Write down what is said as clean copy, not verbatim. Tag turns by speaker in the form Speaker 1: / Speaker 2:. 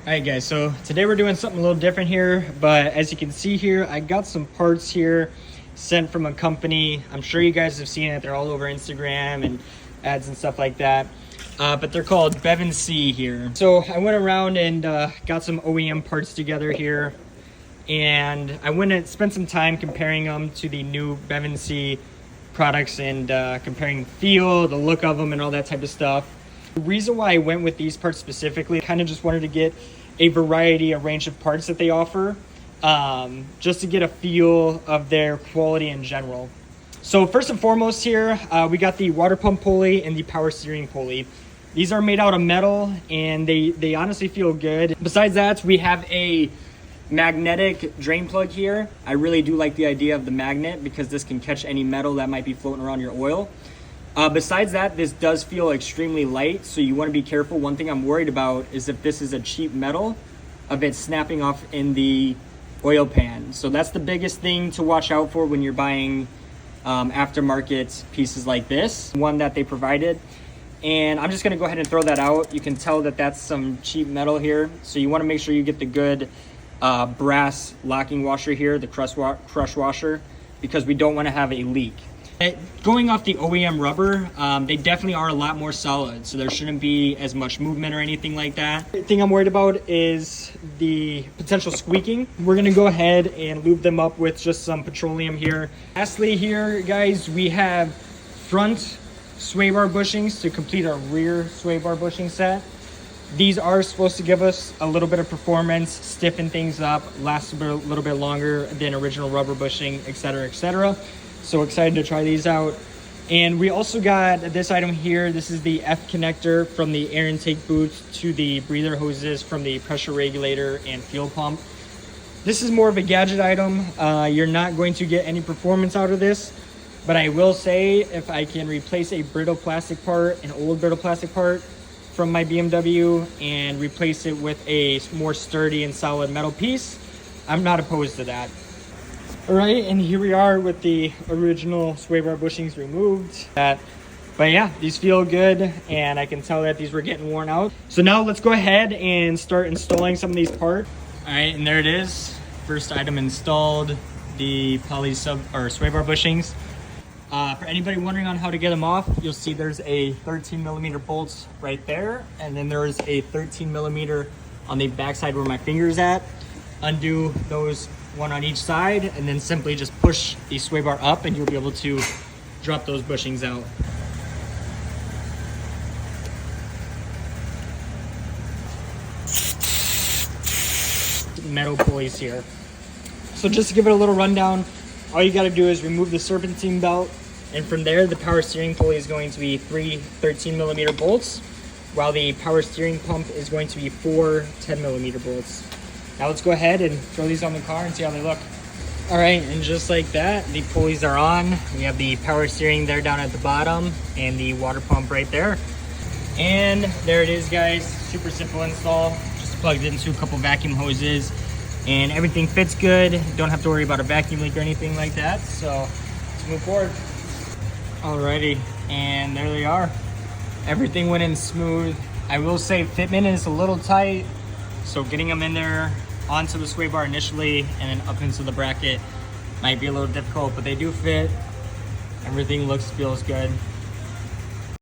Speaker 1: Alright guys, so today we're doing something a little different here, but as you can see here, I got some parts here sent from a company. I'm sure you guys have seen it. They're all over Instagram and ads and stuff like that. But they're called Bevinsee here. So I went around and got some OEM parts together here, and I went and spent some time comparing them to the new Bevinsee products and comparing feel, the look of them, and all that type of stuff. The reason why I went with these parts specifically, kind of just wanted to get a variety, a range of parts that they offer, just to get a feel of their quality in general. So first and foremost here, we got the water pump pulley and the power steering pulley. These are made out of metal and they honestly feel good. Besides that, we have a magnetic drain plug here. I really do like the idea of the magnet because this can catch any metal that might be floating around your oil. Besides that, this does feel extremely light, so you want to be careful. One thing I'm worried about is if this is a cheap metal, of it snapping off in the oil pan. So that's the biggest thing to watch out for when you're buying aftermarket pieces like this, one that they provided. And I'm just going to go ahead and throw that out. You can tell that that's some cheap metal here, so you want to make sure you get the good brass locking washer here, the crush washer, because we don't want to have a leak. Going off the OEM rubber, they definitely are a lot more solid, so there shouldn't be as much movement or anything like that. The thing I'm worried about is the potential squeaking. We're gonna go ahead and lube them up with just some petroleum here. Lastly here, guys, we have front sway bar bushings to complete our rear sway bar bushing set. These are supposed to give us a little bit of performance, stiffen things up, last a little bit longer than original rubber bushing, etc., etc. So excited to try these out. And we also got this item here. This is the F connector from the air intake boots to the breather hoses from the pressure regulator and fuel pump. This is more of a gadget item. You're not going to get any performance out of this, but I will say if I can replace a brittle plastic part, an old brittle plastic part from my BMW, and replace it with a more sturdy and solid metal piece, I'm not opposed to that. All right, and here we are with the original sway bar bushings removed. But yeah, these feel good, and I can tell that these were getting worn out. So now let's go ahead and start installing some of these parts. All right, and there it is. First item installed, the poly sway bar bushings. For anybody wondering on how to get them off, you'll see there's a 13mm bolts right there, and then there's a 13mm on the backside where my finger's at. Undo those, one on each side, and then simply just push the sway bar up and you'll be able to drop those bushings out. Metal pulleys here. So just to give it a little rundown, all you got to do is remove the serpentine belt, and from there the power steering pulley is going to be 3 13mm bolts, while the power steering pump is going to be 4 10mm bolts. Now let's go ahead and throw these on the car and see how they look. All right, and just like that, the pulleys are on. We have the power steering there down at the bottom and the water pump right there. And there it is, guys. Super simple install. Just plugged into a couple vacuum hoses and everything fits good. Don't have to worry about a vacuum leak or anything like that. So let's move forward. Alrighty, and there they are. Everything went in smooth. I will say fitment is a little tight, so getting them in there onto the sway bar initially and then up into the bracket might be a little difficult, but they do fit. Everything feels good.